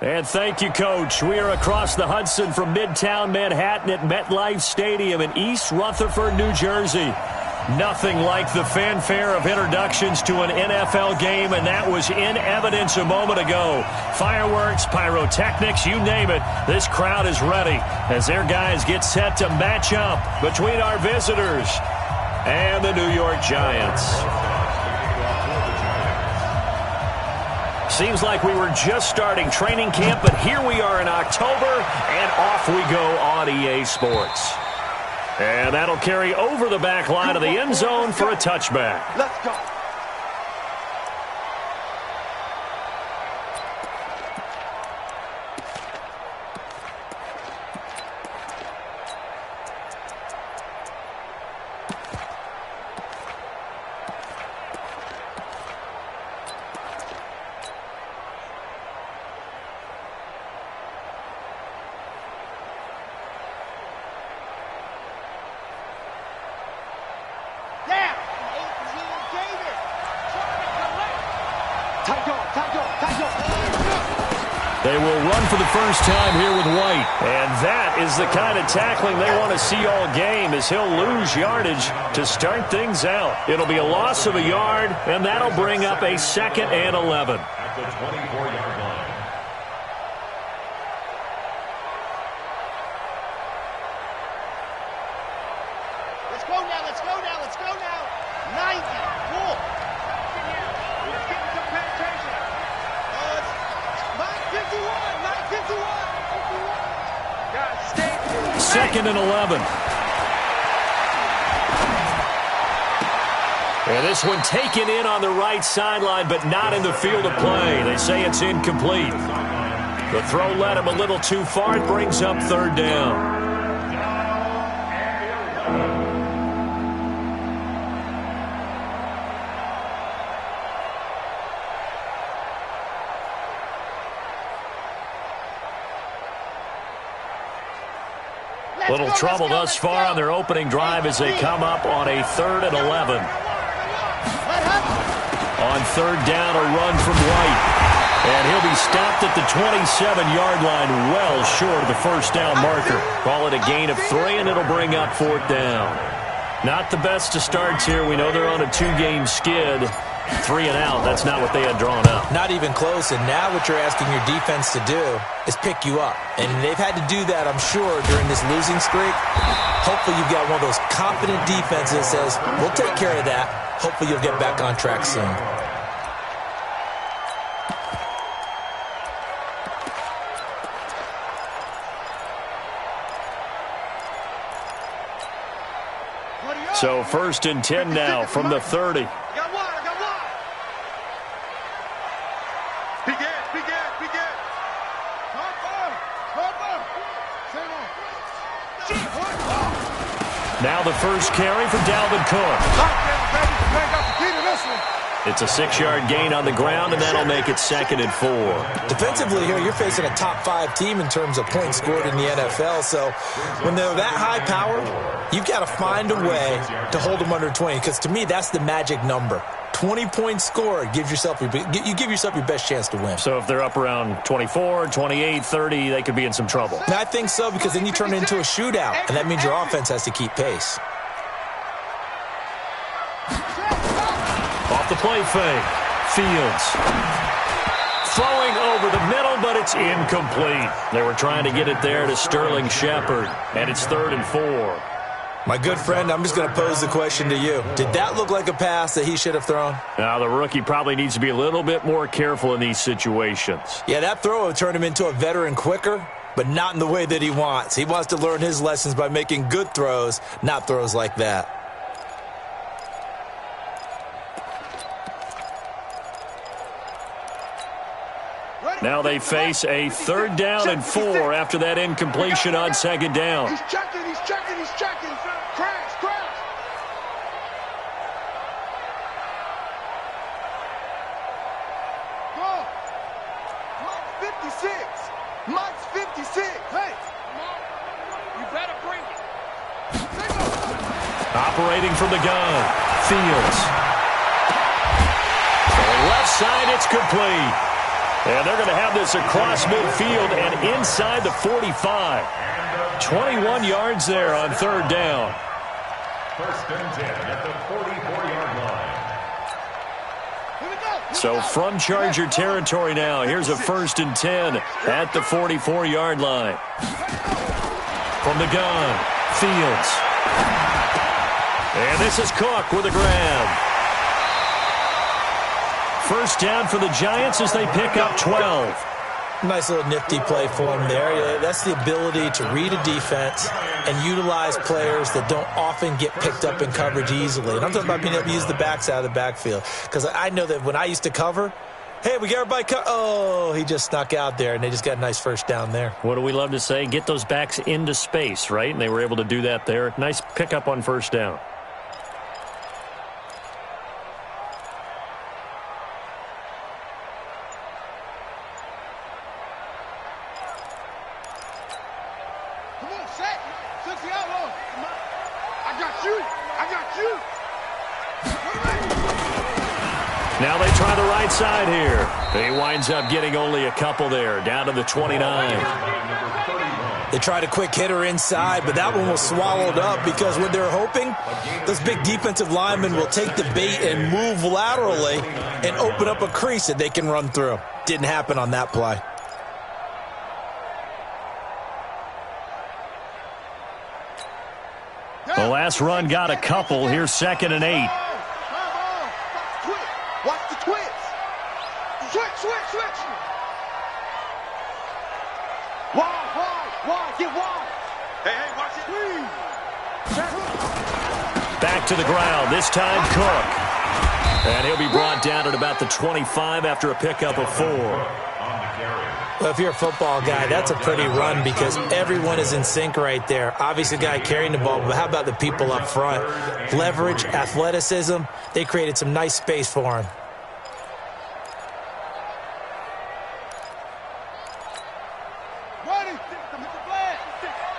And thank you, Coach. We are across the Hudson from Midtown Manhattan at MetLife Stadium in East Rutherford, New Jersey. Nothing like the fanfare of introductions to an NFL game, and that was in evidence a moment ago. Fireworks, pyrotechnics, you name it. This crowd is ready as their guys get set to match up between our visitors and the New York Giants. Seems like we were just starting training camp, but here we are in October, and off we go on EA Sports. And that'll carry over the back line of the end zone for a touchback. Let's go. They will run for the first time here with White. And that is the kind of tackling they want to see all game, as he'll lose yardage to start things out. It'll be a loss of a yard, and that'll bring up a 2nd and 11. At the 24-yard line. Let's go now, let's go now, let's go now. 90, cool. Let's get some penetration. 951. Guys, stay. 2nd and 11. And this one taken in on the right sideline, but not in the field of play. They say it's incomplete. The throw led him a little too far. It brings up 3rd down. Little trouble thus far on their opening drive as they come up on a 3rd and 11. On 3rd down, a run from White. And he'll be stopped at the 27-yard line, well short of the first down marker. Call it a gain of 3, and it'll bring up 4th down. Not the best of starts here. We know they're on a 2-game skid. 3 and out, that's not what they had drawn up. Not even close, and now what you're asking your defense to do is pick you up. And they've had to do that, I'm sure, during this losing streak. Hopefully you've got one of those confident defenses that says, we'll take care of that. Hopefully you'll get back on track soon. So 1st and 10 now from the 30. Now the first carry for Dalvin Cook. It's a 6-yard gain on the ground, and that'll make it 2nd and 4. Defensively here, you're facing a top 5 team in terms of points scored in the NFL. So when they're that high powered, you've got to find a way to hold them under 20. Because to me, that's the magic number. 20 points scored, you give yourself your best chance to win. So if they're up around 24, 28, 30, they could be in some trouble. And I think so, because then you turn it into a shootout, and that means your offense has to keep pace. Off the play fake. Fields. Throwing over the middle, but it's incomplete. They were trying to get it there to Sterling Shepard, and it's 3rd and 4. My good friend, I'm just going to pose the question to you. Did that look like a pass that he should have thrown? Now, the rookie probably needs to be a little bit more careful in these situations. Yeah, that throw would turn him into a veteran quicker, but not in the way that he wants. He wants to learn his lessons by making good throws, not throws like that. Now they face a 3rd down and 4 after that incompletion on 2nd down. He's checking. Crash. Go. Mike's 56. Hey. You better bring it. Operating from the gun. Fields. side. It's complete. And they're going to have this across midfield and inside the 45. 21 yards there on third down. First and 10 at the 44-yard line. So from Charger territory now, here's a 1st and 10 at the 44-yard line. From the gun, Fields. And this is Cook with a grab. First down for the Giants as they pick up 12. Nice little nifty play for him there. That's the ability to read a defense and utilize players that don't often get picked up in coverage easily. And I'm talking about being able to use the backs out of the backfield. Because I know that when I used to cover, hey, we got everybody oh, he just snuck out there, and they just got a nice first down there. What do we love to say? Get those backs into space, right? And they were able to do that there. Nice pickup on first down. Now they try the right side here. He winds up getting only a couple there, down to the 29. They tried a quick hitter inside, but that one was swallowed up because what they're hoping, those big defensive linemen will take the bait and move laterally and open up a crease that they can run through. Didn't happen on that play. The last run got a couple. Here's 2nd and 8. Watch the twist. Switch. Wide. Get wide. Hey, watch it. Back to the ground. This time Cook. And he'll be brought down at about the 25 after a pickup of 4. Well, if you're a football guy, that's a pretty run because everyone is in sync right there. Obviously, the guy carrying the ball, but how about the people up front? Leverage, athleticism, they created some nice space for him.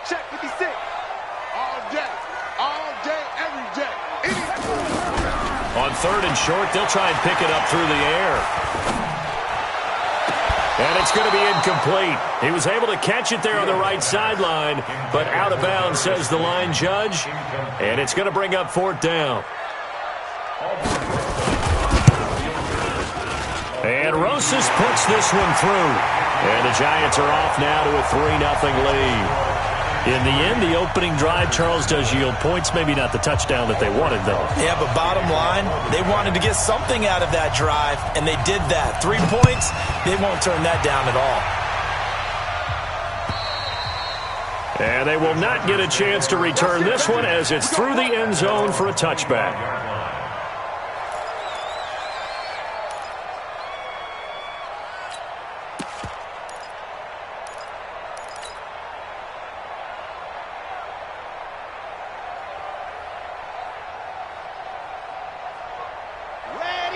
Check 56. All day, every day. On 3rd and short, they'll try and pick it up through the air. And it's going to be incomplete. He was able to catch it there on the right sideline, but out of bounds, says the line judge. And it's going to bring up 4th down. And Rosas puts this one through. And the Giants are off now to a 3-0 lead. In the end, the opening drive, Charles, does yield points. Maybe not the touchdown that they wanted, though. Yeah, but bottom line, they wanted to get something out of that drive, and they did that. 3 points, they won't turn that down at all. And they will not get a chance to return this one as it's through the end zone for a touchback.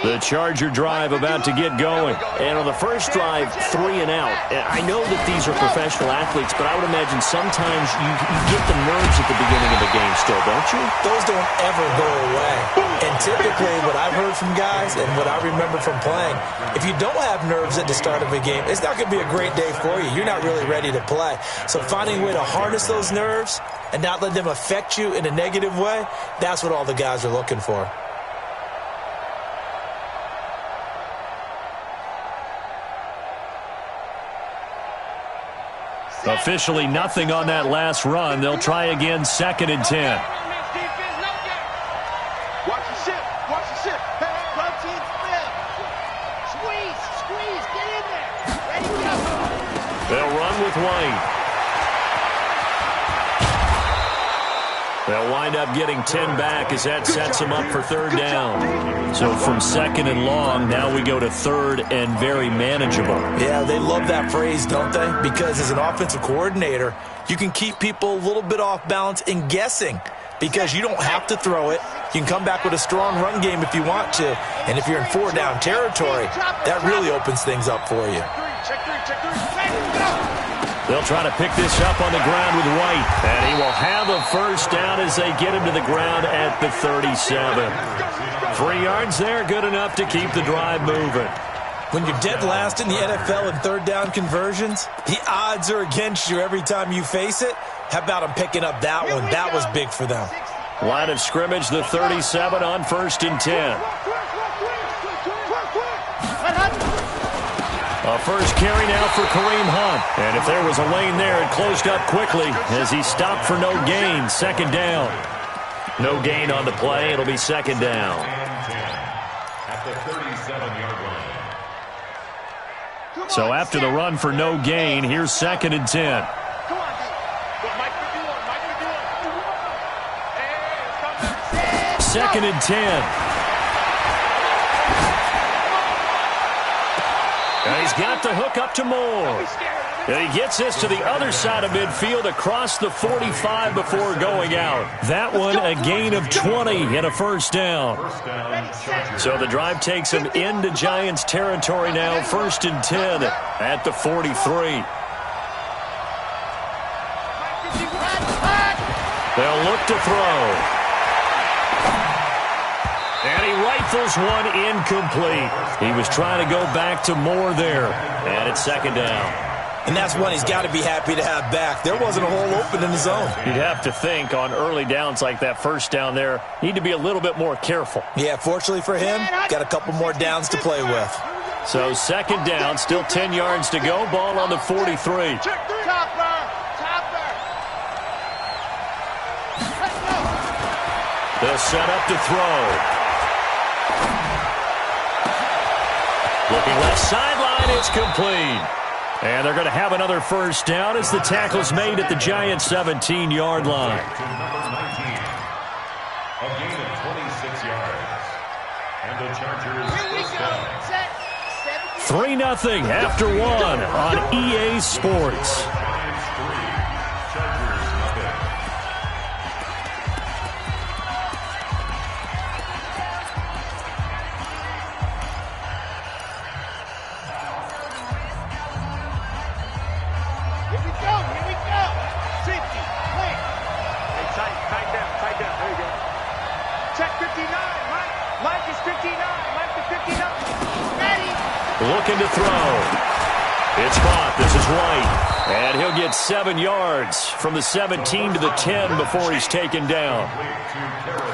The Charger drive about to get going. And on the first drive, 3 and out. I know that these are professional athletes, but I would imagine sometimes you get the nerves at the beginning of the game still, don't you? Those don't ever go away. And typically what I've heard from guys and what I remember from playing, if you don't have nerves at the start of a game, it's not going to be a great day for you. You're not really ready to play. So finding a way to harness those nerves and not let them affect you in a negative way, that's what all the guys are looking for. Officially nothing on that last run. They'll try again, 2nd and 10. Watch the ship. Hey, run team flip. Squeeze, get in there. Ready, go. They'll run with White. They'll wind up getting 10 back as that sets them up for 3rd down. So from 2nd and long, now we go to 3rd and very manageable. Yeah, they love that phrase, don't they? Because as an offensive coordinator, you can keep people a little bit off balance and guessing because you don't have to throw it. You can come back with a strong run game if you want to. And if you're in 4-down territory, that really opens things up for you. Check three. They'll try to pick this up on the ground with White. And he will have a first down as they get him to the ground at the 37. 3 yards there, good enough to keep the drive moving. When you're dead last in the NFL in third down conversions, the odds are against you every time you face it. How about them picking up that one? That was big for them. Line of scrimmage, the 37 on 1st and 10. A first carry now for Kareem Hunt. And if there was a lane there, it closed up quickly as he stopped for no gain. 2nd down. No gain on the play. It'll be 2nd down. At the 37-yard line. So after the run for no gain, here's 2nd and 10. 2nd and 10. And he's got the hook up to Moore. And he gets this to the other side of midfield across the 45 before going out. That one a gain of 20 and a 1st down. So the drive takes him into Giants territory now. 1st and 10 at the 43. They'll look to throw. And he rifles one incomplete. He was trying to go back to Moore there. And it's 2nd down. And that's one he's got to be happy to have back. There wasn't a hole open in the zone. You'd have to think on early downs like that 1st down there, need to be a little bit more careful. Yeah, fortunately for him, got a couple more downs to play with. So 2nd down, still 10 yards to go. Ball on the 43. They'll set up to throw. Looking left sideline, it's complete. And they're going to have another 1st down as the tackle's made at the Giants' 17-yard line. To number 19. A gain of 26 yards. And the Chargers first down. 3-0 after 1 on EA Sports. Giants 3, Chargers nothing. Here we go. 50, clear. Hey, tight down. There you go. Check 59, Mike. Mike is 59. Mike to 59. Ready. Looking to throw. It's caught. This is White. And he'll get 7 yards from the 17 to the 10 before he's taken down.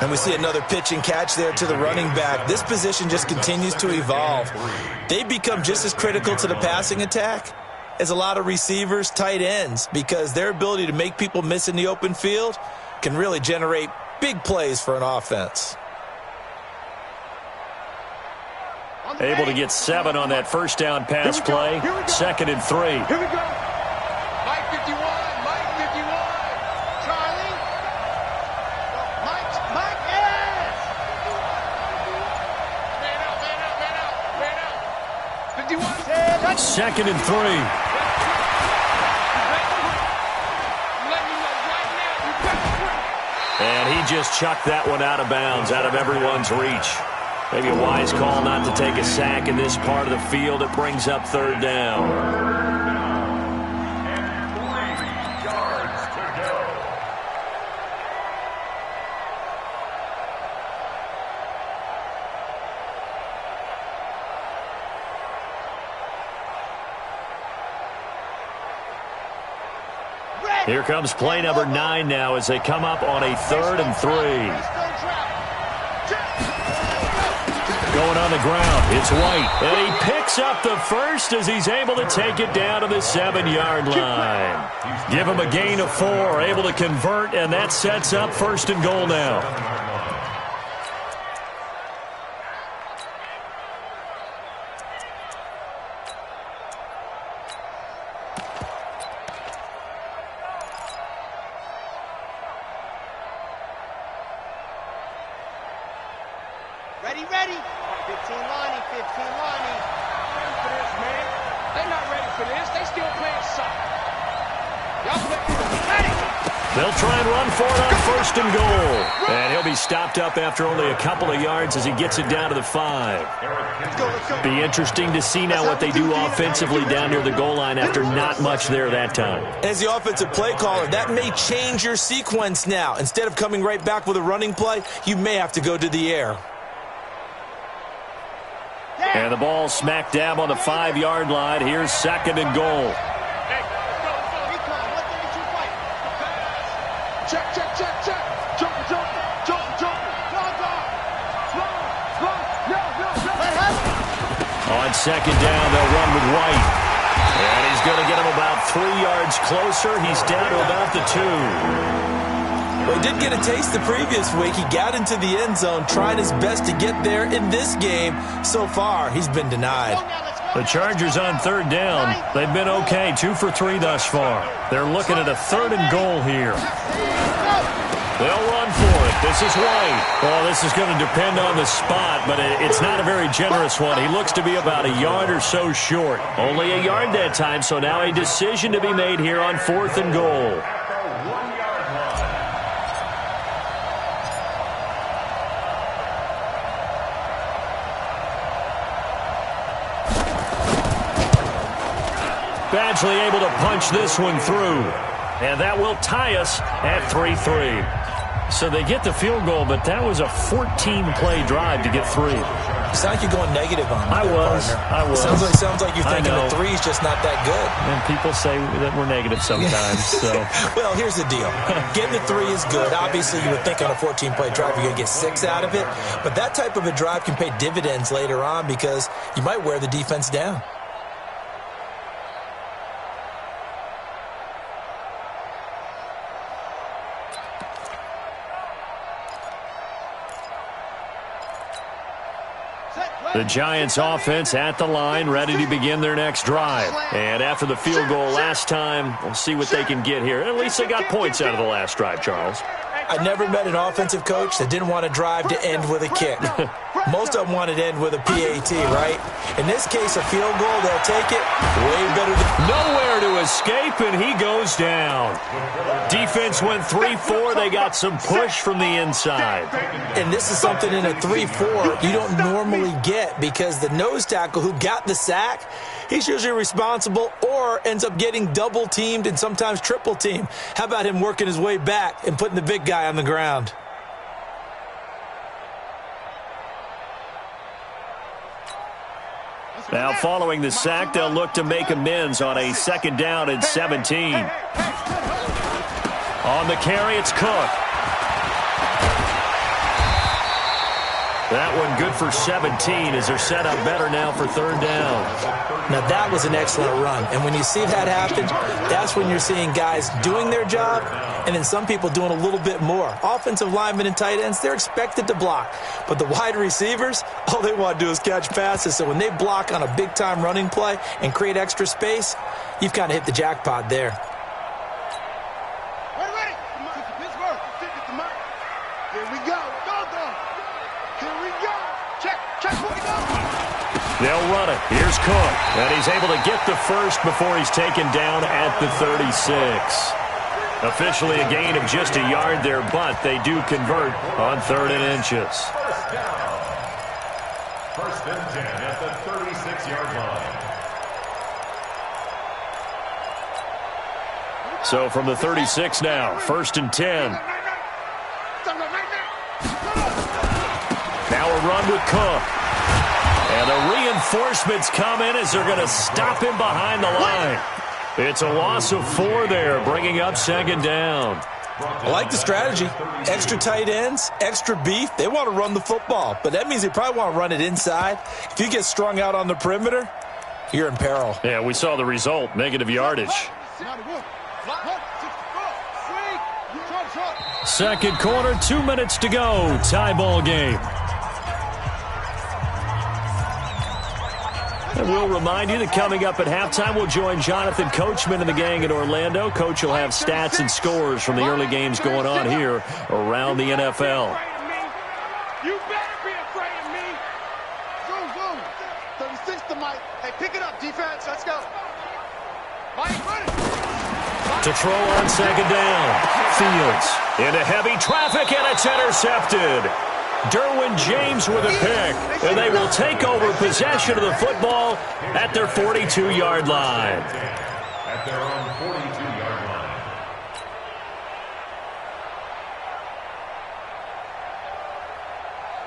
And we see another pitch and catch there to the running back. This position just continues to evolve. They become just as critical to the passing attack as a lot of receivers, tight ends, because their ability to make people miss in the open field can really generate big plays for an offense. Able to get 7 on that 1st down pass play. 2nd and 3. Here we go. Mike 51. Charlie. Mike S. Man out. 51. 2nd and 3. And he just chucked that one out of bounds, out of everyone's reach. Maybe a wise call not to take a sack in this part of the field. It brings up 3rd down. And 3 yards to go. Here comes play number 9 now as they come up on a 3rd and 3. Going on the ground, it's White. And he picks up the first as he's able to take it down to the 7-yard line. Give him a gain of 4, able to convert, and that sets up 1st and goal now. Ready. 15 Lonnie. Ready for this, man. They're not ready for this. They still playing soccer. Y'all ready? They'll try and run for it on 1st and goal. And he'll be stopped up after only a couple of yards as he gets it down to the 5. Let's go. Be interesting to see now what they do offensively down near the goal line after not much there that time. As the offensive play caller, that may change your sequence now. Instead of coming right back with a running play, you may have to go to the air. And And the ball smack dab on the 5-yard line. Here's 2nd and goal. Check, check, check, check. Jumper, jumper, jumper, jumper. On 2nd down, they'll run with White. And he's going to get him about 3 yards closer. He's down to about the 2. Well, he did get a taste the previous week. He got into the end zone, tried his best to get there in this game. So far, he's been denied. The Chargers on 3rd down. They've been okay, 2 for 3 thus far. They're looking at a 3rd and goal here. They'll run for it. This is White. Well, this is going to depend on the spot, but it's not a very generous one. He looks to be about a yard or so short. Only a yard that time, so now a decision to be made here on 4th and goal. Badgley able to punch this one through. And that will tie us at 3-3. So they get the field goal, but that was a 14-play drive to get 3. It sounds like you're going negative on me. I was. It sounds like you're thinking the 3 is just not that good. And people say that we're negative sometimes. So, well, here's the deal. Getting the 3 is good. Obviously, you would think on a 14-play drive you're going to get 6 out of it. But that type of a drive can pay dividends later on because you might wear the defense down. The Giants offense at the line, ready to begin their next drive. And after the field goal last time, we'll see what they can get here. At least they got points out of the last drive, Charles. I never met an offensive coach that didn't want to drive to end with a kick. Most of them wanted to end with a PAT, right? In this case, a field goal, they'll take it. Way better than... Nowhere to escape, and he goes down. Defense went 3-4. They got some push from the inside. And this is something in a 3-4 you don't normally get because the nose tackle who got the sack, he's usually responsible or ends up getting double-teamed and sometimes triple-teamed. How about him working his way back and putting the big guy on the ground? Now, following the sack, they'll look to make amends on a 2nd down and 17. On the carry, it's Cook. That one good for 17 as they're set up better now for 3rd down. Now, that was an excellent run. And when you see that happen, that's when you're seeing guys doing their job and then some people doing a little bit more. Offensive linemen and tight ends, they're expected to block. But the wide receivers, all they want to do is catch passes. So when they block on a big-time running play and create extra space, you've kind of hit the jackpot there. Ready. Pittsburgh. Here we go. Here we go. Check. They'll run it. Here's Cook. And he's able to get the first before he's taken down at the 36. Officially a gain of just a yard there, but they do convert on 3rd and inches. First down. 1st and 10 at the 36-yard line. So from the 36 now, 1st and 10. Now a run with Cook. And the reinforcements come in as they're going to stop him behind the line. It's a loss of 4 there, bringing up 2nd down. I like the strategy. Extra tight ends, extra beef. They want to run the football, but that means they probably want to run it inside. If you get strung out on the perimeter, you're in peril. Yeah, we saw the result, negative yardage. 2nd quarter, 2 minutes to go. Tie ball game. And we'll remind you that coming up at halftime, we'll join Jonathan Coachman and the gang in Orlando. Coach will have stats and scores from the early games going on here around the NFL. You better be afraid of me. Zoom. 36 to Mike. Hey, pick it up, defense. Let's go. Mike, run it. To throw on 2nd down. Fields into heavy traffic, and it's intercepted. Derwin James with a pick, and they will take over possession of the football at their 42-yard line. At their own 42-yard line.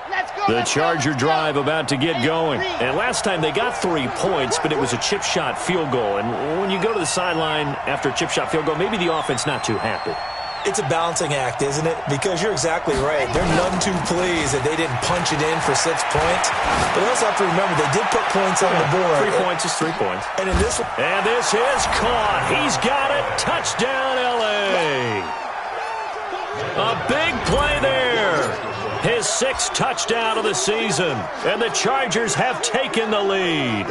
Let's go. The Charger drive about to get going. And last time they got 3 points, but it was a chip shot field goal. And when you go to the sideline after a chip shot field goal, maybe the offense not too happy. It's a balancing act, isn't it? Because you're exactly right. They're none too pleased that they didn't punch it in for 6 points. But they also have to remember they did put points on the board. 3 points is 3 points. And in this one, and this is caught. He's got it. Touchdown, L.A. A big play there. His 6th touchdown of the season. And the Chargers have taken the lead.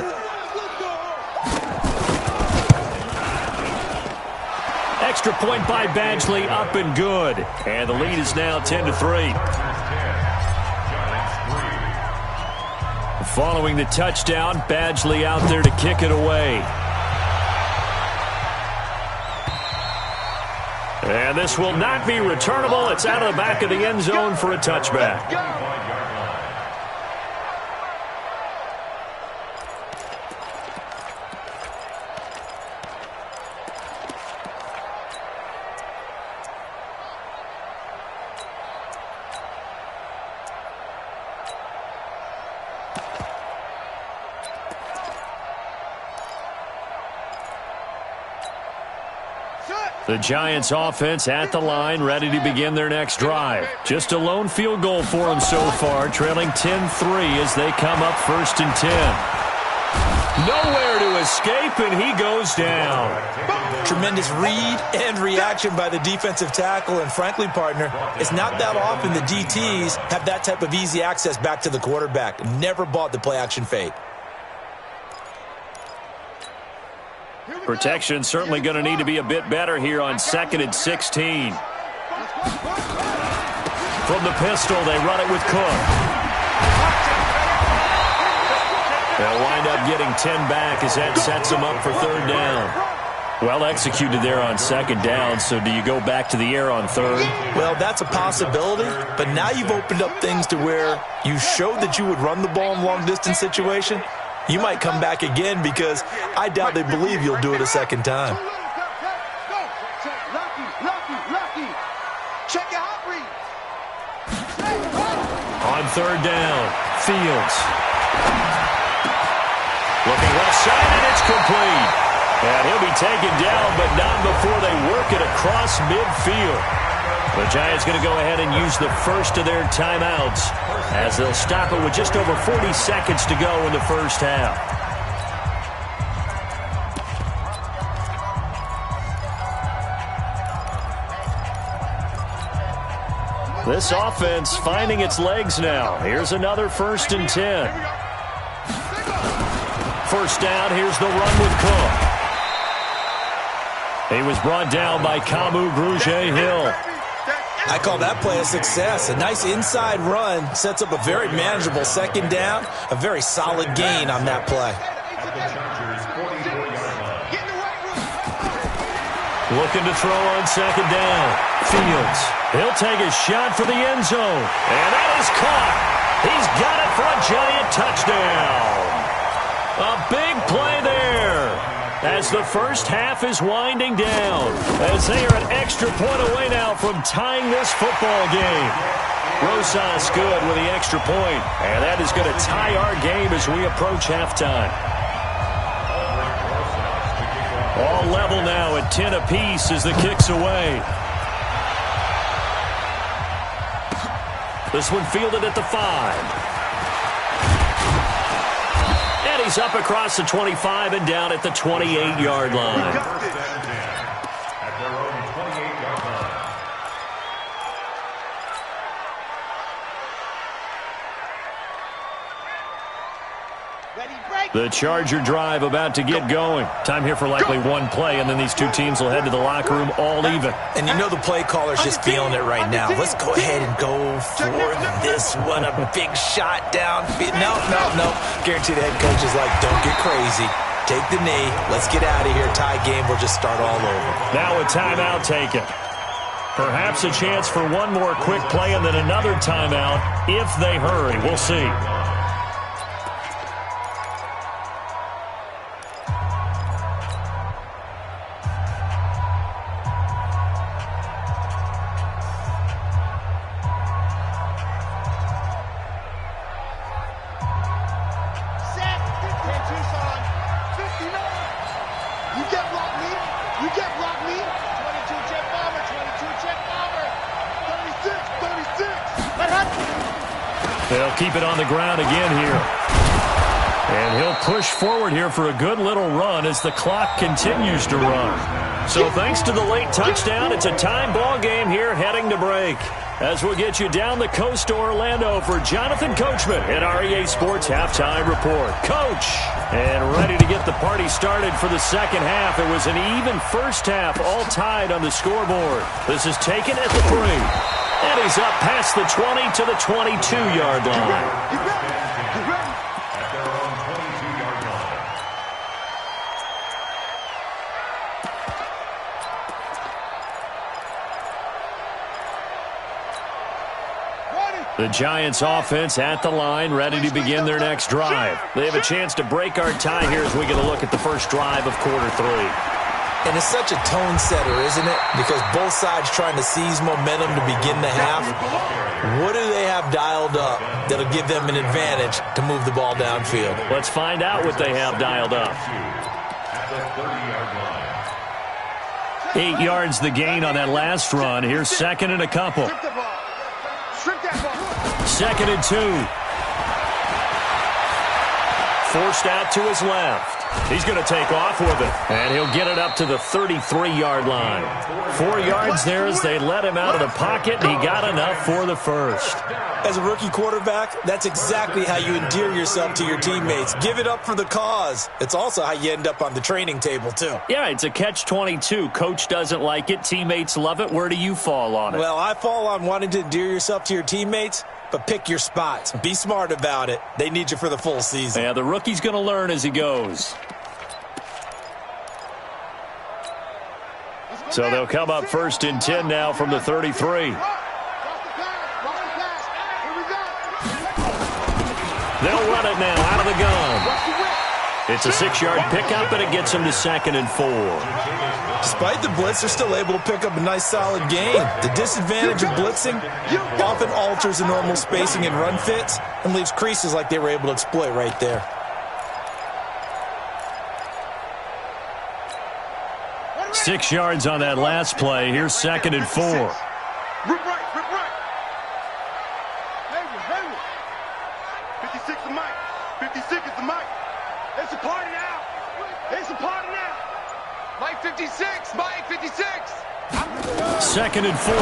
Extra point by Badgley, up and good. And the lead is now 10-3. Following the touchdown, Badgley out there to kick it away. And this will not be returnable. It's out of the back of the end zone for a touchback. The Giants offense at the line, ready to begin their next drive. Just a lone field goal for them so far, trailing 10-3 as they come up 1st and 10. Nowhere to escape, and he goes down. Tremendous read and reaction by the defensive tackle, and frankly, partner, it's not that often the DTs have that type of easy access back to the quarterback. Never bought the play-action fade. Protection certainly going to need to be a bit better here on 2nd and 16. From the pistol, they run it with Cook. They'll wind up getting 10 back as that sets them up for 3rd down. Well executed there on 2nd down, so do you go back to the air on 3rd? Well, that's a possibility, but now you've opened up things to where you showed that you would run the ball in long-distance situation. You might come back again because I doubt they believe you'll do it a 2nd time. On 3rd down, Fields. Looking left side, and it's complete. And he'll be taken down, but not before they work it across midfield. The Giants going to go ahead and use the first of their timeouts as they'll stop it with just over 40 seconds to go in the first half. This offense finding its legs now. Here's another 1st and 10. 1st down, here's the run with Cook. He was brought down by Kamu Grugier-Hill. I call that play a success. A nice inside run sets up a very manageable 2nd down. A very solid gain on that play. Looking to throw on 2nd down. Fields. He'll take a shot for the end zone. And that is caught. He's got it for a Giant touchdown. A big play there as the first half is winding down, as they are an extra point away now from tying this football game. Rosas good with the extra point, and that is going to tie our game as we approach halftime. All level now at 10 apiece as the kick's away. This one fielded at the 5. And he's up across the 25 and down at the 28-yard line. At their own 28-yard line. The Charger drive about to get going. Time here for likely one play, and then these two teams will head to the locker room all even. And you know the play caller's just feeling it right now. Let's go ahead and go for this one. A big shot down. No. Guarantee the head coach is like, don't get crazy. Take the knee. Let's get out of here. Tie game. We'll just start all over. Now a timeout taken. Perhaps a chance for one more quick play and then another timeout if they hurry. We'll see. They'll keep it on the ground again here. And he'll push forward here for a good little run as the clock continues to run. So thanks to the late touchdown, it's a time ball game here heading to break. As we'll get you down the coast to Orlando for Jonathan Coachman at REA Sports Halftime Report. Coach, and ready to get the party started for the second half. It was an even first half, all tied on the scoreboard. This is taken at the 3. And he's up past the 20 to the 22-yard line. The Giants offense at the line, ready to begin their next drive. They have a chance to break our tie here as we get a look at the first drive of quarter 3. And it's such a tone setter, isn't it? Because both sides trying to seize momentum to begin the half. What do they have dialed up that'll give them an advantage to move the ball downfield? Let's find out what they have dialed up. 8 yards the gain on that last run. Here's second and a couple. Second and 2. Forced out to his left. He's going to take off with it. And he'll get it up to the 33-yard line. 4 yards there as they let him out of the pocket, and he got enough for the first. As a rookie quarterback, that's exactly how you endear yourself to your teammates. Give it up for the cause. It's also how you end up on the training table, too. Yeah, it's a catch-22. Coach doesn't like it. Teammates love it. Where do you fall on it? Well, I fall on wanting to endear yourself to your teammates, but pick your spots. Be smart about it. They need you for the full season. Yeah, the rookie's going to learn as he goes. So they'll come up first and 10 now from the 33. They'll run it now out of the gun. It's a 6-yard pickup, and it gets them to 2nd and 4. Despite the blitz, they're still able to pick up a nice solid gain. The disadvantage of blitzing often alters the normal spacing and run fits and leaves creases like they were able to exploit right there. Six yards on that last play. Here's 2nd and 4. Rip right. Hayward. 56 is Mike. 56 is the Mike. It's a party now. Mike 56. Mike 56. 2nd and 4.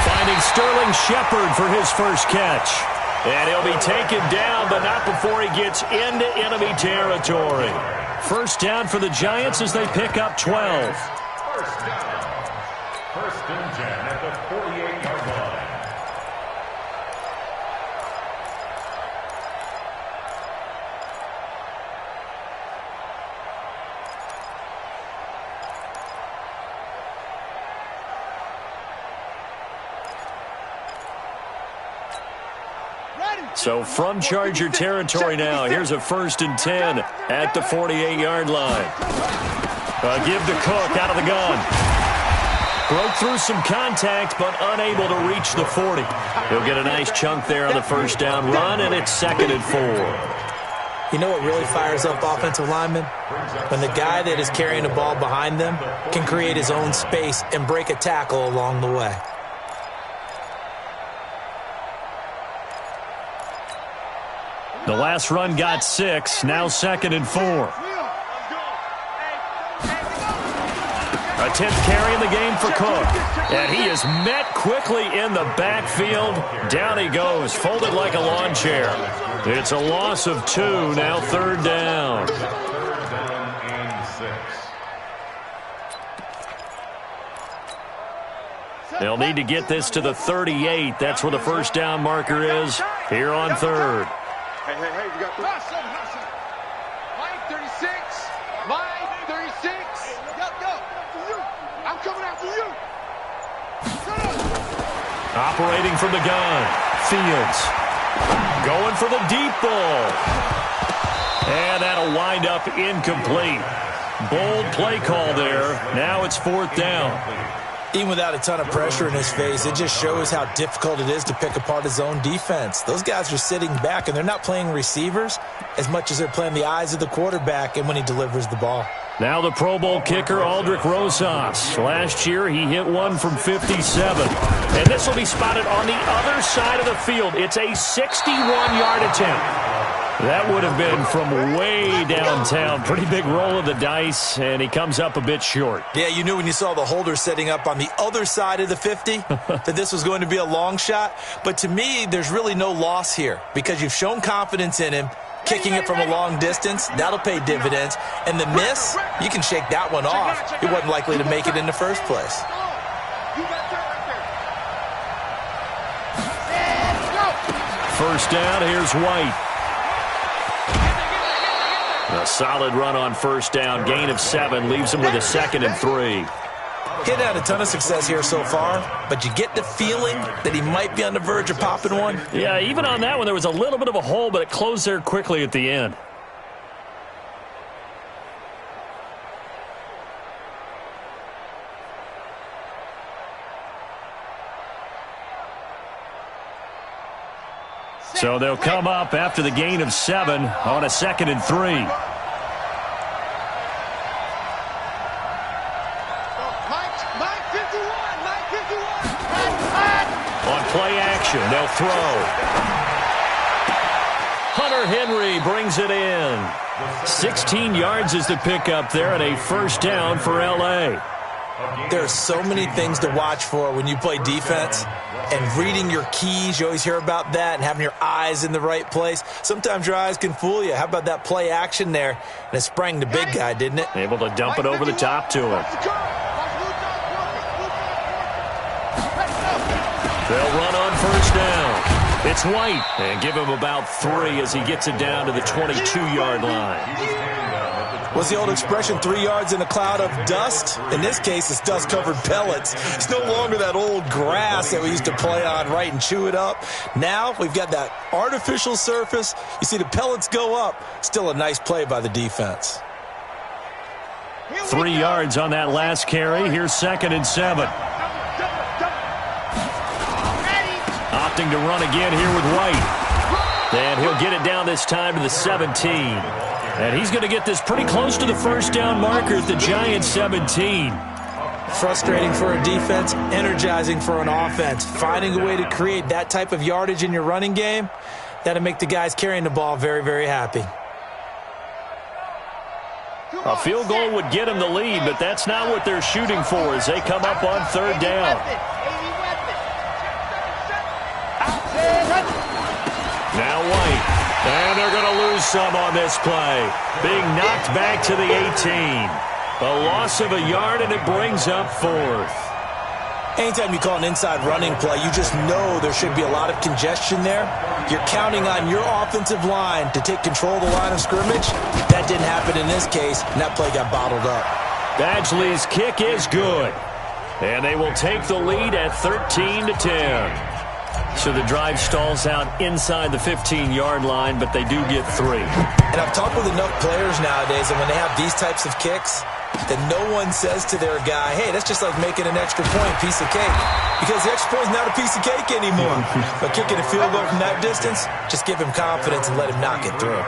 Finding Sterling Shepard for his first catch. And he'll be taken down, but not before he gets into enemy territory. First down for the Giants as they pick up 12. First down. First and 10 at the 48-yard line. So from Charger territory now, here's a 1st and 10 at the 48-yard line. Give to Cook out of the gun. Broke through some contact, but unable to reach the 40. He'll get a nice chunk there on the first down run, and it's 2nd and 4. You know what really fires up offensive linemen? When the guy that is carrying the ball behind them can create his own space and break a tackle along the way. The last run got 6, now 2nd and 4. A 10th carry in the game for Cook. And he is met quickly in the backfield. Down he goes, folded like a lawn chair. It's a loss of 2, now 3rd down. They'll need to get this to the 38. That's where the first down marker is here on 3rd. Hey, we got this. Mike 36. Mike 36. Go. I'm coming after you. Operating from the gun. Fields. Going for the deep ball. And that'll wind up incomplete. Bold play call there. Now it's 4th down. Even without a ton of pressure in his face, it just shows how difficult it is to pick apart his own defense. Those guys are sitting back, and they're not playing receivers as much as they're playing the eyes of the quarterback and when he delivers the ball. Now the Pro Bowl kicker, Aldrick Rosas. Last year, he hit one from 57. And this will be spotted on the other side of the field. It's a 61-yard attempt. That would have been from way downtown. Pretty big roll of the dice, and he comes up a bit short. Yeah, you knew when you saw the holder setting up on the other side of the 50 that this was going to be a long shot. But to me, there's really no loss here because you've shown confidence in him. Kicking it from a long distance, that'll pay dividends. And the miss, you can shake that one off. He wasn't likely to make it in the first place. First down, here's White. A solid run on first down. Gain of 7 leaves him with a 2nd and 3. He'd had a ton of success here so far, but you get the feeling that he might be on the verge of popping one. Yeah, even on that one, there was a little bit of a hole, but it closed there quickly at the end. So they'll come up after the gain of 7 on a 2nd and 3. On play action, they'll throw. Hunter Henry brings it in. 16 yards is the pickup there and a first down for L.A. There are so many things to watch for when you play defense. And reading your keys, you always hear about that, and having your eyes in the right place. Sometimes your eyes can fool you. How about that play action there? And it sprang the big guy, didn't it? Able to dump it over the top to him. They'll run on first down. It's White. And give him about 3 as he gets it down to the 22-yard line. What's the old expression, 3 yards in a cloud of dust? In this case, it's dust-covered pellets. It's no longer that old grass that we used to play on, right, and chew it up. Now we've got that artificial surface. You see the pellets go up. Still a nice play by the defense. 3 yards on that last carry. Here's 2nd and 7. Opting to run again here with White. And he'll get it down this time to the 17. And he's going to get this pretty close to the first down marker at the Giants' 17. Frustrating for a defense, energizing for an offense. Finding a way to create that type of yardage in your running game, that'll make the guys carrying the ball very, very happy. A field goal would get them the lead, but that's not what they're shooting for as they come up on 3rd down. Now White. And they're going to lose some on this play. Being knocked back to the 18. A loss of a yard, and it brings up 4th. Anytime you call an inside running play, you just know there should be a lot of congestion there. You're counting on your offensive line to take control of the line of scrimmage. That didn't happen in this case, and that play got bottled up. Badgley's kick is good. And they will take the lead at 13-10. So the drive stalls out inside the 15-yard line, but they do get 3. And I've talked with enough players nowadays, and when they have these types of kicks, that no one says to their guy, hey, that's just like making an extra point, piece of cake. Because the extra point is not a piece of cake anymore. But kicking a field goal from that distance, just give him confidence and let him knock it through.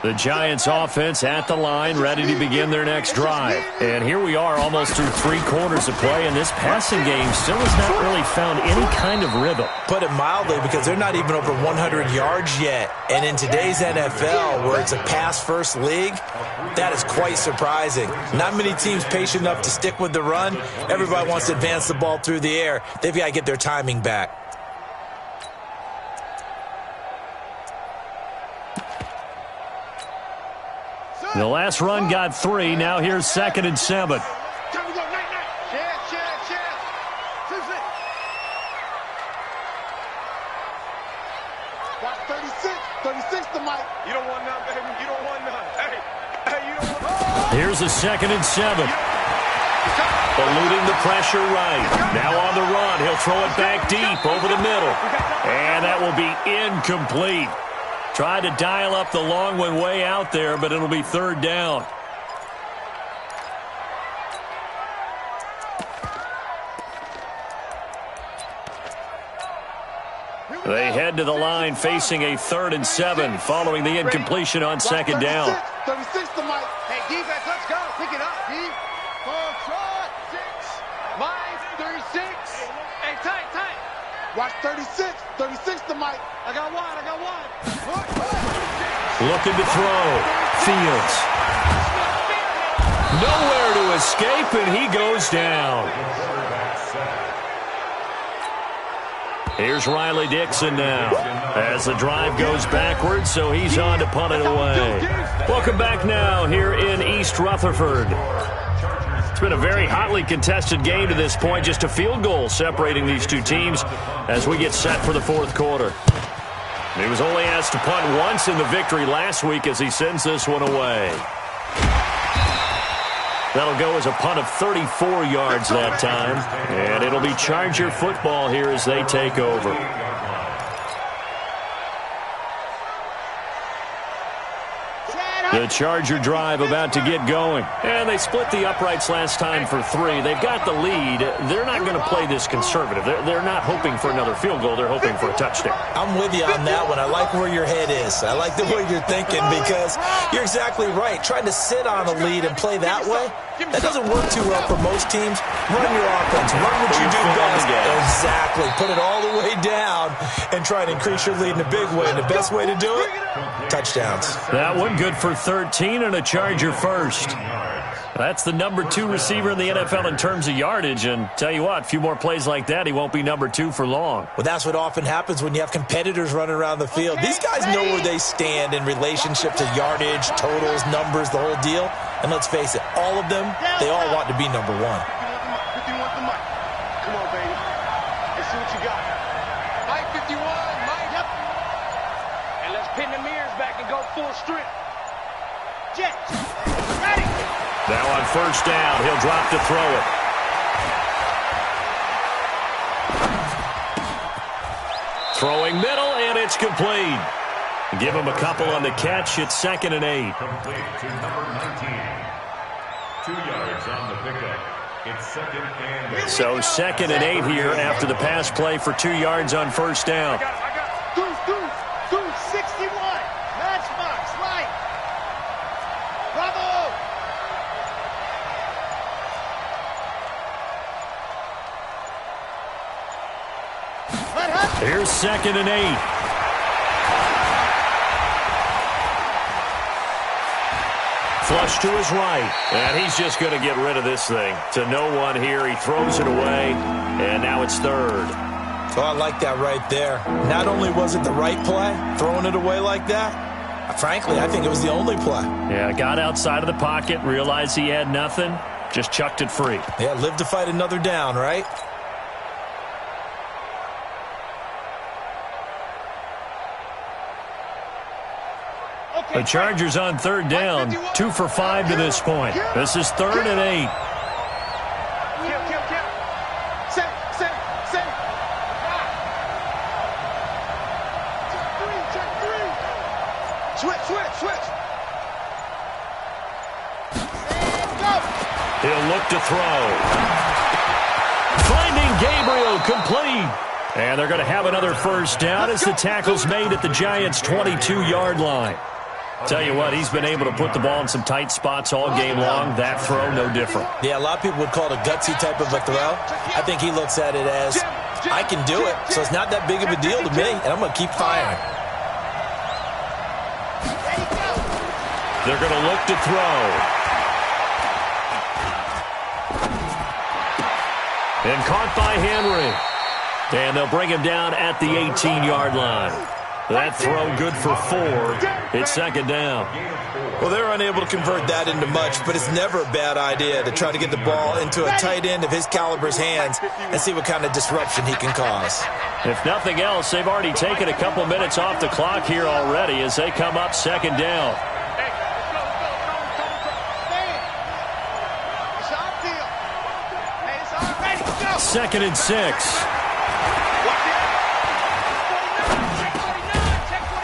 The Giants offense at the line, ready to begin their next drive. And here we are almost through 3 quarters of play, and this passing game still has not really found any kind of rhythm. Put it mildly, because they're not even over 100 yards yet. And in today's NFL, where it's a pass-first league, that is quite surprising. Not many teams patient enough to stick with the run. Everybody wants to advance the ball through the air. They've got to get their timing back. The last run got 3. Now here's 2nd and 7. Watch 36 to Mike. You don't want none, baby. You don't want none. Hey, you don't want none. Here's a 2nd and 7. Eluding the pressure right. Now on the run. He'll throw it back deep over the middle. And that will be incomplete. Tried to dial up the long one way out there, but it'll be 3rd down. They head to the line facing a 3rd and 7 following the incompletion on 2nd down. 36 to Mike. Hey, defense, let's go. Pick it up, D. Shot. 6. Mike, 36. Hey, tight. Watch 36. 36 to Mike. I got one. Looking to throw. Fields. Nowhere to escape, and he goes down. Here's Riley Dixon now as the drive goes backwards, so he's on to punt it away. Welcome back now here in East Rutherford. It's been a very hotly contested game to this point, just a field goal separating these two teams as we get set for the 4th quarter. He was only asked to punt once in the victory last week as he sends this one away. That'll go as a punt of 34 yards that time. And it'll be Charger football here as they take over. The Charger drive about to get going. And they split the uprights last time for 3. They've got the lead. They're not going to play this conservative. They're not hoping for another field goal. They're hoping for a touchdown. I'm with you on that one. I like where your head is. I like the way you're thinking because you're exactly right. Trying to sit on a lead and play that way, that doesn't work too well for most teams. Run your offense. Run what you do best. Exactly. Put it all the way down and try and increase your lead in a big way. And the best way to do it, touchdowns. That one good for 13 and a Charger first. That's the number 2 receiver in the NFL in terms of yardage. And tell you what, a few more plays like that, he won't be number 2 for long. Well, that's what often happens when you have competitors running around the field. These guys know where they stand in relationship to yardage, totals, numbers, the whole deal. And let's face it, all of them, they all want to be number 1. 51 to Mike. Come on, baby. Let's see what you got. Mike 51, Mike. Yep. And let's pin the mirrors back and go full strip. Jet. Ready. Now on 1st down, he'll drop to throw it. Throwing middle, and it's complete. Give him a couple on the catch. It's 2nd and 8. Complete to number 19. 2 yards on the pickup. It's 2nd and 8. So 2nd and 8 here after the pass play for 2 yards on 1st down. I got Deuce, 61. Matchbox, right. Bravo. Here's 2nd and 8. Flush to his right. And he's just going to get rid of this thing. To no one here. He throws it away. And now it's 3rd. Oh, I like that right there. Not only was it the right play, throwing it away like that, frankly, I think it was the only play. Yeah, got outside of the pocket, realized he had nothing, just chucked it free. Yeah, live to fight another down, right? The Chargers on 3rd down, 2 for 5 to this point. This is 3rd and 8. Kill. Set. Check 3. Switch. And go. He'll look to throw. Finding Gabriel, complete. And they're going to have another 1st down as the tackle's made at the Giants' 22-yard line. Tell you what, he's been able to put the ball in some tight spots all game long. That throw, no different. Yeah, a lot of people would call it a gutsy type of a throw. I think he looks at it as, I can do it, so it's not that big of a deal to me, and I'm going to keep firing. They're going to look to throw. And caught by Henry. And they'll bring him down at the 18-yard line. That throw good for 4. It's 2nd down. Well, they're unable to convert that into much, but it's never a bad idea to try to get the ball into a tight end of his caliber's hands and see what kind of disruption he can cause. If nothing else, they've already taken a couple minutes off the clock here already as they come up 2nd down. Second and 6.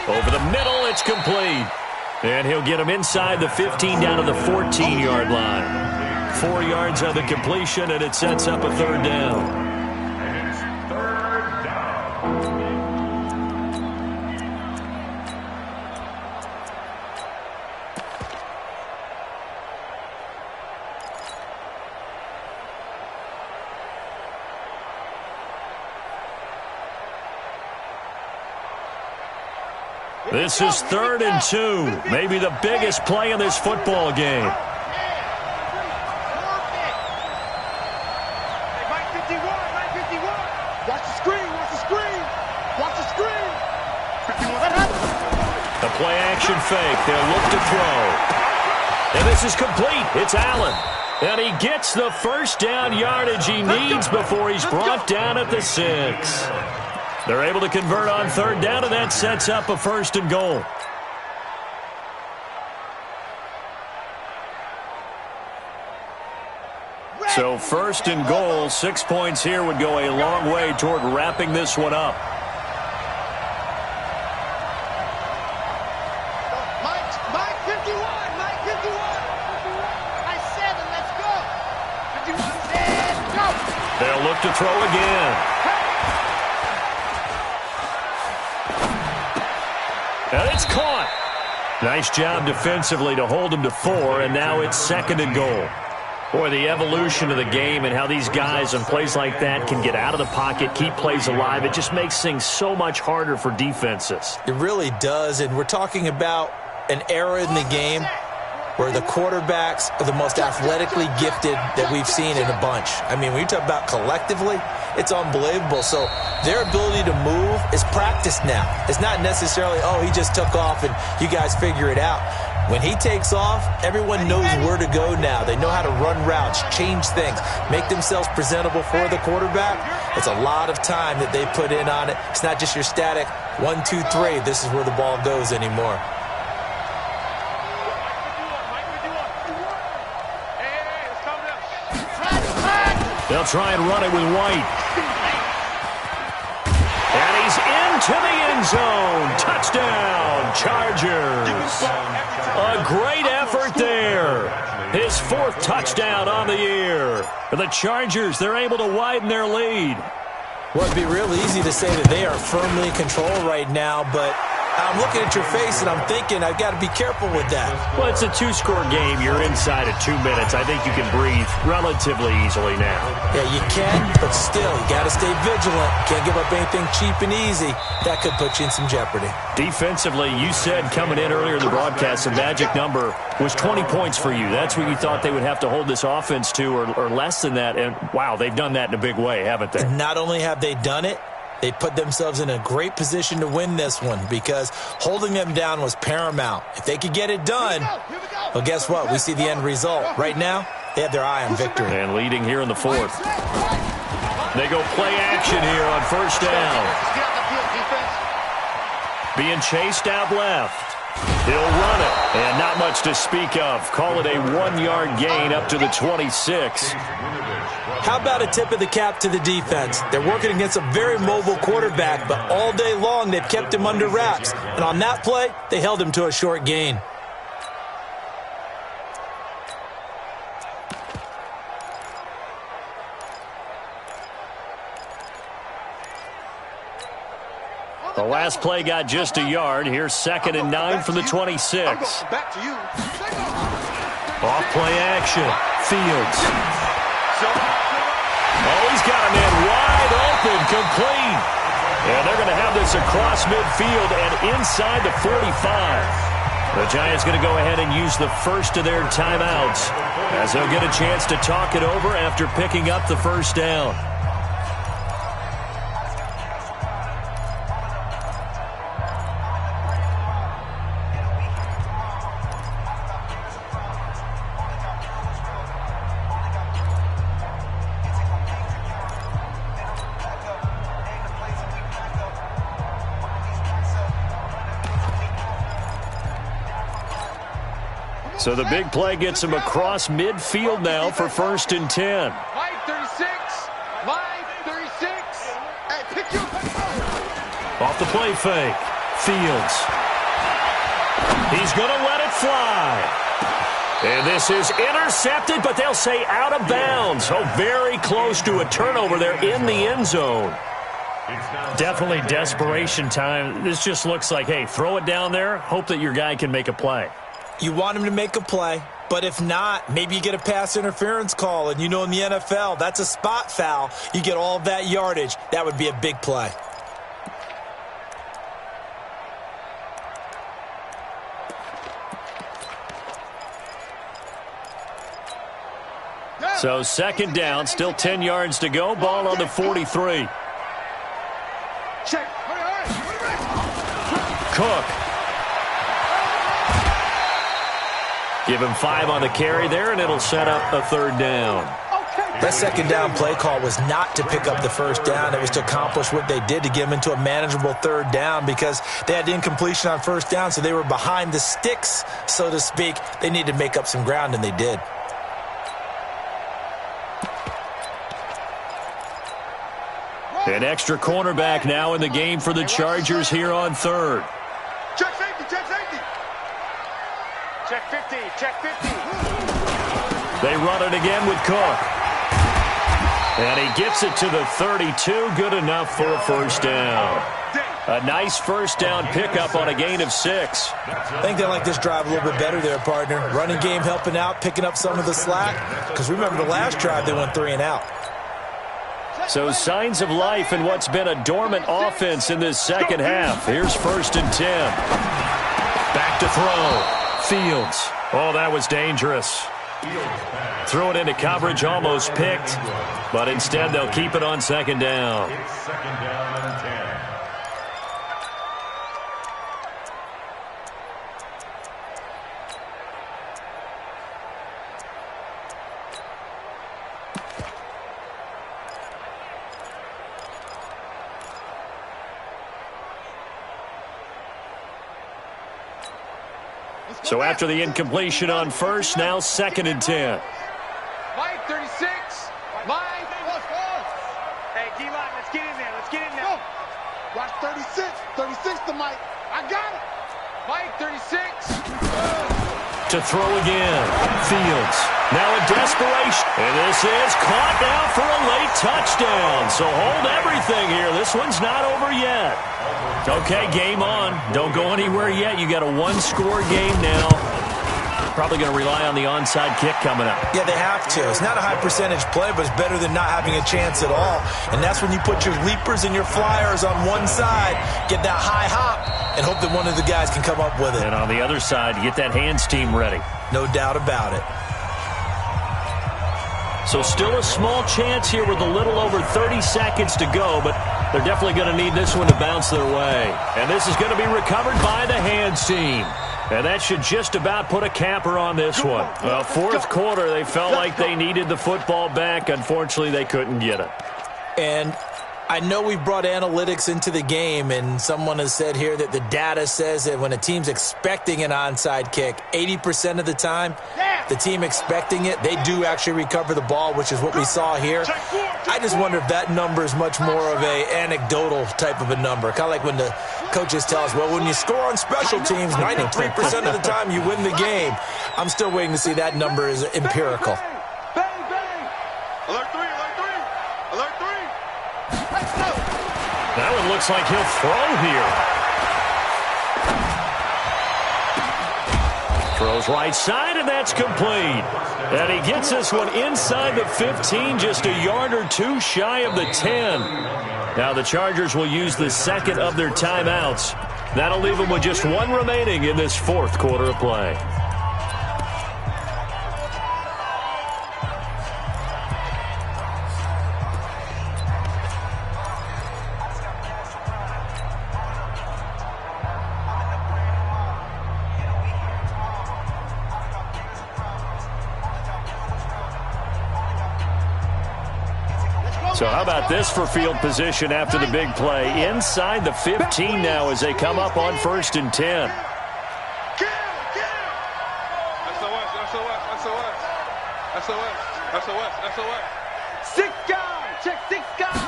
Over the middle, it's complete. And he'll get him inside the 15 down to the 14-yard line. 4 yards on the completion, and it sets up a 3rd down. And it's 3rd down. This is 3rd and 2. Maybe the biggest play in this football game. The play action fake. They'll look to throw. And this is complete. It's Allen. And he gets the first down yardage he needs before he's brought down at the 6. They're able to convert on 3rd down, and that sets up a 1st and goal. So 1st and goal, 6 points here would go a long way toward wrapping this one up. Mike 51, Mike 51. I 7, let's go. 51, and go. They'll look to throw again. And it's caught. Nice job defensively to hold him to 4, and now it's 2nd and goal. Boy, the evolution of the game and how these guys on plays like that can get out of the pocket, keep plays alive, it just makes things so much harder for defenses. It really does, and we're talking about an era in the game where the quarterbacks are the most athletically gifted that we've seen in a bunch. I mean, when you talk about collectively, it's unbelievable. So their ability to move is practiced now. It's not necessarily, oh, he just took off and you guys figure it out. When he takes off, everyone knows where to go now. They know how to run routes, change things, make themselves presentable for the quarterback. It's a lot of time that they put in on it. It's not just your static 1, 2, 3. This is where the ball goes anymore. They'll try and run it with White. And he's into the end zone. Touchdown, Chargers. A great effort there. His 4th touchdown on the year. For the Chargers, they're able to widen their lead. Well, it'd be real easy to say that they are firmly in control right now, but I'm looking at your face and I'm thinking I've got to be careful with that. Well, it's a 2-score game. You're inside of 2 minutes. I think you can breathe relatively easily now. Yeah, you can, but still, you got to stay vigilant. Can't give up anything cheap and easy. That could put you in some jeopardy. Defensively, you said coming in earlier in the broadcast, the magic number was 20 points for you. That's what you thought they would have to hold this offense to, or less than that. And, wow, they've done that in a big way, haven't they? And not only have they done it, they put themselves in a great position to win this one because holding them down was paramount. If they could get it done, well, guess what? We see the end result. Right now, they have their eye on victory. And leading here in the 4th. They go play action here on 1st down. Being chased out left. He'll run it. And not much to speak of. Call it a 1-yard gain up to the 26. How about a tip of the cap to the defense? They're working against a very mobile quarterback, but all day long they've kept him under wraps. And on that play, they held him to a short gain. The last play got just a yard. Here's 2nd and 9 from the 26. Back to you. Off play action. Fields. Oh, he's got a man wide open, complete. And they're going to have this across midfield and inside the 45. The Giants going to go ahead and use the first of their timeouts as they'll get a chance to talk it over after picking up the 1st down. So the big play gets him across midfield now for 1st and 10. Line 36. Line 36. Hey, pick you. Off the play fake. Fields. He's going to let it fly. And this is intercepted, but they'll say out of bounds. Oh, very close to a turnover there in the end zone. Definitely desperation time. This just looks like, hey, throw it down there, hope that your guy can make a play. You want him to make a play, but if not, maybe you get a pass interference call, and you know in the NFL, that's a spot foul. You get all of that yardage. That would be a big play. So second down, still 10 yards to go. Ball on the 43. Check. Cook. Give him 5 on the carry there, and it'll set up a third down. That second down play call was not to pick up the first down. It was to accomplish what they did to get them into a manageable third down because they had incompletion on first down, so they were behind the sticks, so to speak. They needed to make up some ground, and they did. An extra cornerback now in the game for the Chargers here on third. Check safety, check safety. Check 50, check 50. They run it again with Cook. And he gets it to the 32. Good enough for a first down. A nice first down pickup on a gain of 6. I think they like this drive a little bit better there, partner. Running game helping out, picking up some of the slack. Because remember the last drive they went 3 and out. So signs of life in what's been a dormant offense in this second half. Here's 1st and 10. Back to throw. Fields. Oh, that was dangerous. Threw it into coverage, almost picked. But instead they'll keep it on second down. It's second down and 10. So after the incompletion on first, now 2nd and 10. Mike, 36. Mike. Hey, D-line, let's get in there. Let's get in there. Watch 36. 36 to Mike. I got it. Mike, 36. To throw again. Fields. Now in desperation. And this is caught now for a late touchdown. So hold everything here. This one's not over yet. Okay, game on. Don't go anywhere yet. You got a 1-score game now. Probably going to rely on the onside kick coming up. Yeah, they have to. It's not a high percentage play, but it's better than not having a chance at all. And that's when you put your leapers and your flyers on one side, get that high hop, and hope that one of the guys can come up with it. And on the other side, get that hands team ready. No doubt about it. So still a small chance here with a little over 30 seconds to go, but they're definitely going to need this one to bounce their way. And this is going to be recovered by the hands team. And that should just about put a capper on this one. Well, 4th quarter, they felt like they needed the football back. Unfortunately, they couldn't get it. And I know we've brought analytics into the game, and someone has said here that the data says that when a team's expecting an onside kick, 80% of the time, the team expecting it, they do actually recover the ball, which is what we saw here. I just wonder if that number is much more of a anecdotal type of a number. Kind of like when the coaches tell us, well, when you score on special teams, 93% of the time you win the game. I'm still waiting to see that number is empirical. Alert 3, alert 3. Alert 3. Let's go. That one looks like he'll throw here. Throws right side, and that's complete. And he gets this one inside the 15, just a yard or 2 shy of the 10. Now the Chargers will use the 2nd of their timeouts. That'll leave them with just 1 remaining in this 4th quarter of play. So how about this for field position after the big play? Inside the 15 now as they come up on 1st and 10. Six guard. Check 6 guard.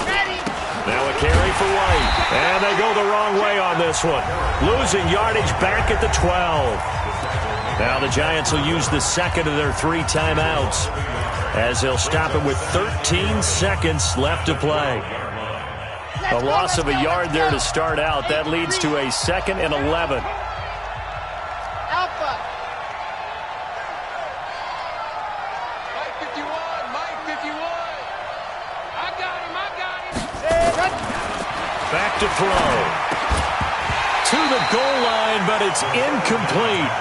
Ready. Now a carry for White. And they go the wrong way on this one. Losing yardage back at the 12. Now the Giants will use the 2nd of their 3 timeouts, as they'll stop it with 13 seconds left to play. A loss of a yard there to start out. That leads to a 2nd and 11. Alpha. Mike 51. Mike 51. I got him. Back to throw. To the goal line, but it's incomplete.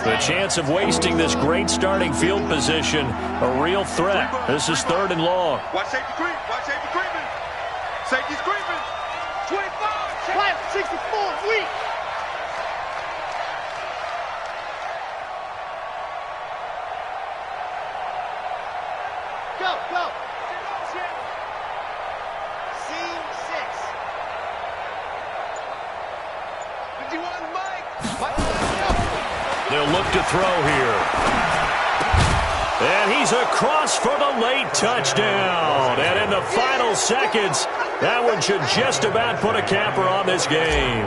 The chance of wasting this great starting field position, a real threat. This is 3rd and long. Watch safety creep. Watch safety creeping. Safety's creeping. 25. Flat 64. Weak. Go, go. C6. 51, Mike. They'll look to throw here. And he's across for the late touchdown. And in the final seconds, that one should just about put a capper on this game.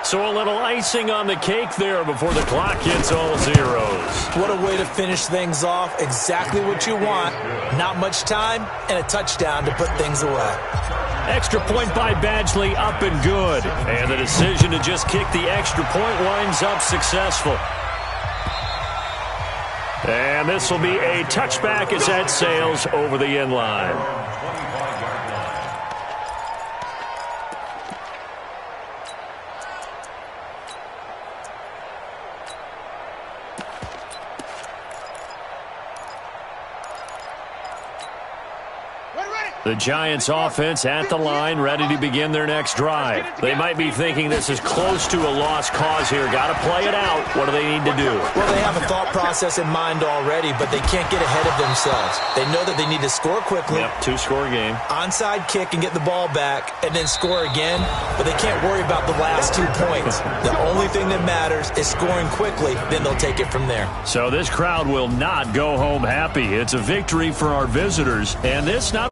So a little icing on the cake there before the clock hits all zeros. What a way to finish things off. Exactly what you want. Not much time and a touchdown to put things away. Extra point by Badgley, up and good. And the decision to just kick the extra point winds up successful. And this will be a touchback as that sails over the end line. The Giants offense at the line, ready to begin their next drive. They might be thinking this is close to a lost cause here. Got to play it out. What do they need to do? Well, they have a thought process in mind already, but they can't get ahead of themselves. They know that they need to score quickly. Yep, 2-score game. Onside kick and get the ball back, and then score again. But they can't worry about the last 2 points. The only thing that matters is scoring quickly. Then they'll take it from there. So this crowd will not go home happy. It's a victory for our visitors, and this not